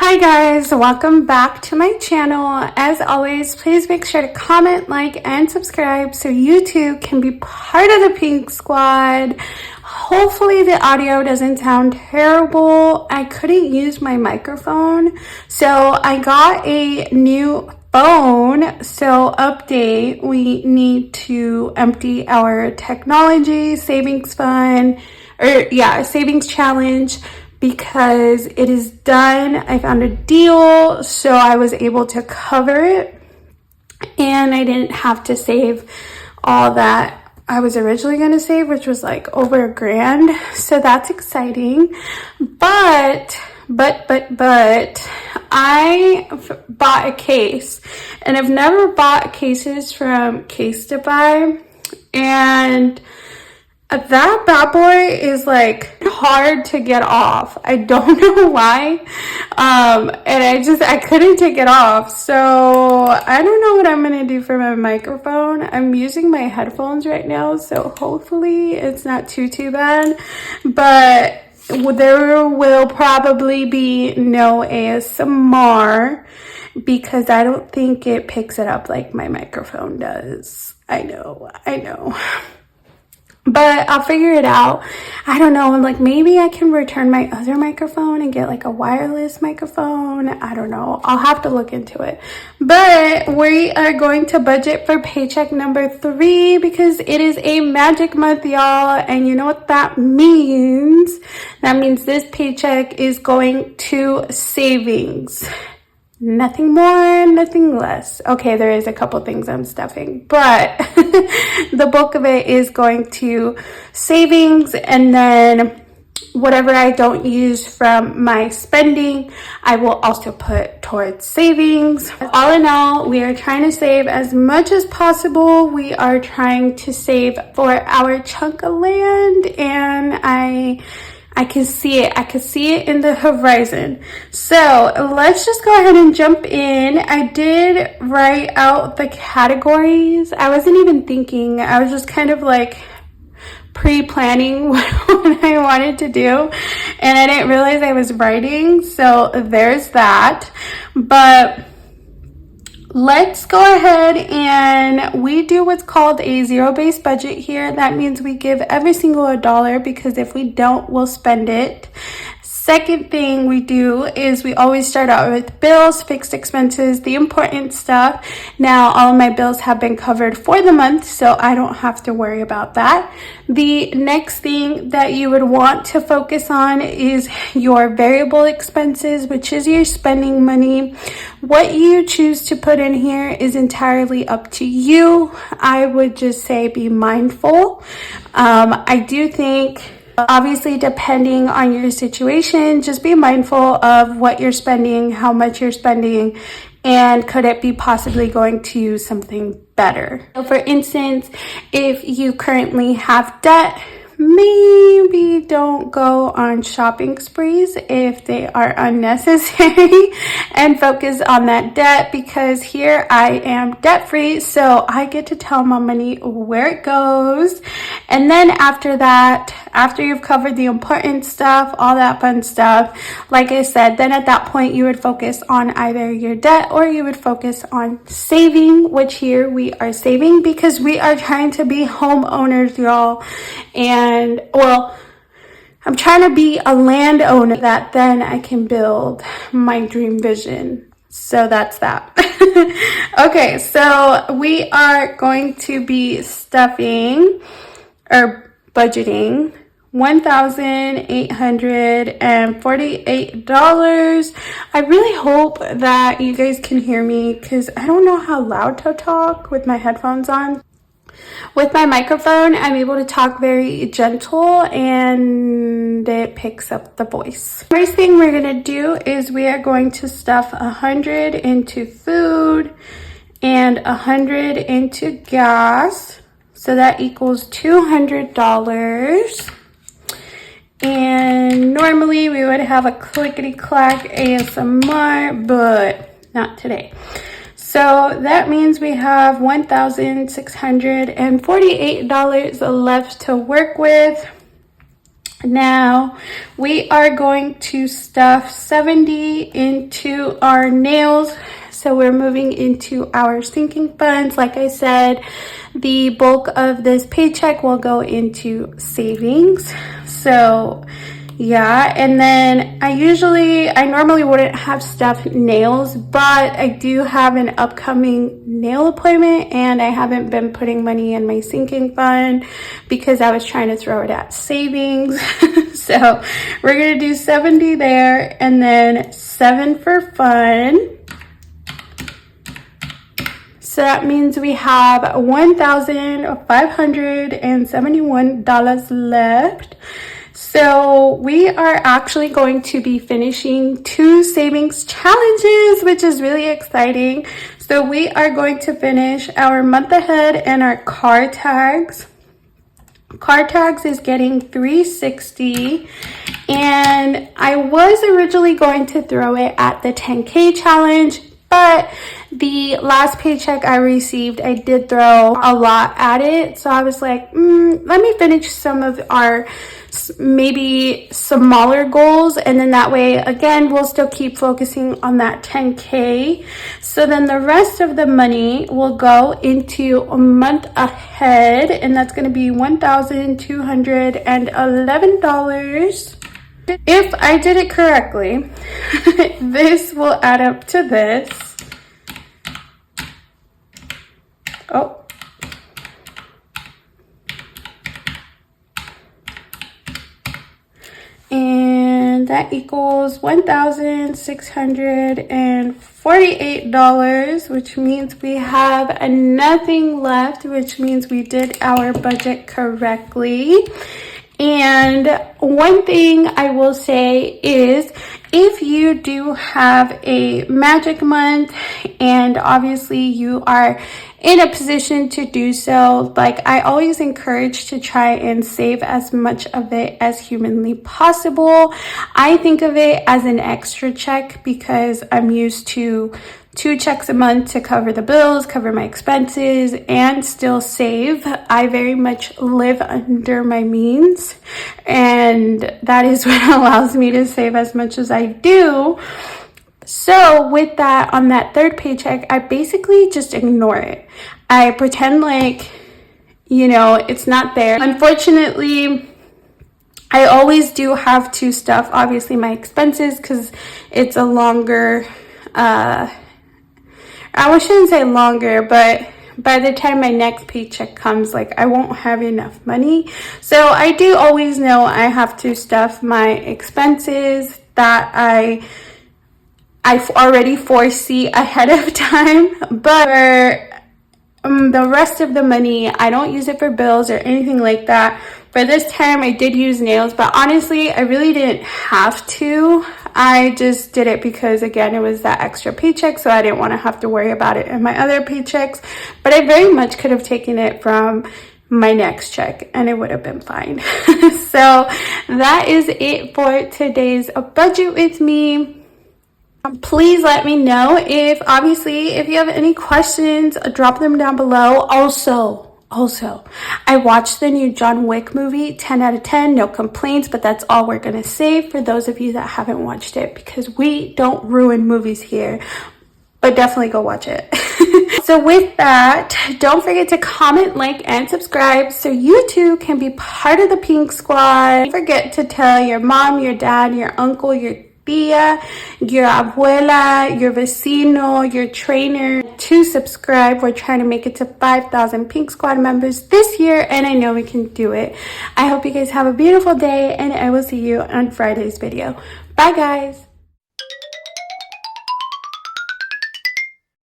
Hi guys, welcome back to my channel. As always, please make sure to comment, like, and subscribe so you too can be part of the Pink Squad. Hopefully the audio doesn't sound terrible. I couldn't use my microphone, so I got a new phone. So update, we need to empty our technology savings fund, savings challenge, because it is done. I found a deal, so I was able to cover it and I didn't have to save all that I was originally going to save, which was like over $1,000. So that's exciting. But I bought a case, and I've never bought cases from Case to Buy, and that bad boy is like hard to get off. I don't know why. And I couldn't take it off. So I don't know what I'm going to do for my microphone. I'm using my headphones right now, so hopefully it's not too bad. But there will probably be no ASMR because I don't think it picks it up like my microphone does. I know. But I'll figure it out. I don't know, like maybe I can return my other microphone and get like a wireless microphone. I don't know. I'll have to look into it. But we are going to budget for paycheck number 3 because it is a magic month, y'all. And you know what that means? That means this paycheck is going to savings. Nothing more, nothing less. Okay, there is a couple things I'm stuffing, but the bulk of it is going to savings, and then whatever I don't use from my spending, I will also put towards savings. All in all, we are trying to save as much as possible. We are trying to save for our chunk of land, and I can see it. I can see it in the horizon. So let's just go ahead and jump in. I did write out the categories. I wasn't even thinking. I was just kind of like pre-planning what I wanted to do, and I didn't realize I was writing. So there's that. But let's go ahead and we do what's called a zero-based budget here. That means we give every single $1 because if we don't, we'll spend it. Second thing we do is we always start out with bills, fixed expenses, the important stuff. Now, all of my bills have been covered for the month, so I don't have to worry about that. The next thing that you would want to focus on is your variable expenses, which is your spending money. What you choose to put in here is entirely up to you. I would just say be mindful. I do think, obviously, depending on your situation, just be mindful of what you're spending, how much you're spending, and could it be possibly going to something better. So for instance, if you currently have debt, maybe don't go on shopping sprees if they are unnecessary and focus on that debt, because here I am debt free, so I get to tell my money where it goes. And then after that, after you've covered the important stuff, all that fun stuff, like I said, then at that point you would focus on either your debt or you would focus on saving, which here we are saving because we are trying to be homeowners, y'all. And well, I'm trying to be a landowner that then I can build my dream vision. So that's that. Okay, so we are going to be stuffing or budgeting $1,848. I really hope that you guys can hear me because I don't know how loud to talk with my headphones on. With my microphone, I'm able to talk very gentle and it picks up the voice. First thing we're going to do is we are going to stuff 100 into food and 100 into gas. So that equals $200. And normally we would have a clickety-clack ASMR, but not today. So that means we have $1,648 left to work with. Now we are going to stuff 70 into our nails. So we're moving into our sinking funds. Like I said, the bulk of this paycheck will go into savings. So yeah, and then I normally wouldn't have stuffed nails, but I do have an upcoming nail appointment and I haven't been putting money in my sinking fund because I was trying to throw it at savings. So we're gonna do 70 there and then 7 for fun. So that means we have $1,571 left. So we are actually going to be finishing 2 savings challenges, which is really exciting. So we are going to finish our month ahead and our car tags. Car tags is getting $360, and I was originally going to throw it at the 10K challenge, but the last paycheck I received, I did throw a lot at it. So I was like, let me finish some of our maybe smaller goals, and then that way again we'll still keep focusing on that 10K. So then the rest of the money will go into a month ahead, and that's going to be $1,211. If I did it correctly, this will add up to this. Oh. And that equals $1,648, which means we have nothing left, which means we did our budget correctly. And one thing I will say is, if you do have a magic month and obviously you are in a position to do so, like, I always encourage to try and save as much of it as humanly possible. I think of it as an extra check because I'm used to 2 checks a month to cover the bills, cover my expenses, and still save. I very much live under my means, and that is what allows me to save as much as I do. So with that, on that 3rd paycheck, I basically just ignore it. I pretend like, it's not there. Unfortunately, I always do have to stuff, obviously, my expenses because it's a longer, I shouldn't say longer, but by the time my next paycheck comes, like, I won't have enough money. So I do always know I have to stuff my expenses that I already foresee ahead of time. But the rest of the money, I don't use it for bills or anything like that. For this time, I did use nails, but honestly, I really didn't have to. I just did it because, again, it was that extra paycheck, so I didn't want to have to worry about it in my other paychecks. But I very much could have taken it from my next check and it would have been fine. So that is it for today's budget with me. Please let me know if you have any questions, drop them down below. Also, I watched the new John Wick movie, 10 out of 10, no complaints, but that's all we're gonna say for those of you that haven't watched it, because we don't ruin movies here, but definitely go watch it. So with that, don't forget to comment, like, and subscribe so you too can be part of the Pink Squad. Don't forget to tell your mom, your dad, your uncle, your tia, your abuela, your vecino, your trainer to subscribe. We're trying to make it to 5,000 Pink Squad members this year, and I know we can do it. I hope you guys have a beautiful day, and I will see you on Friday's video. Bye, guys.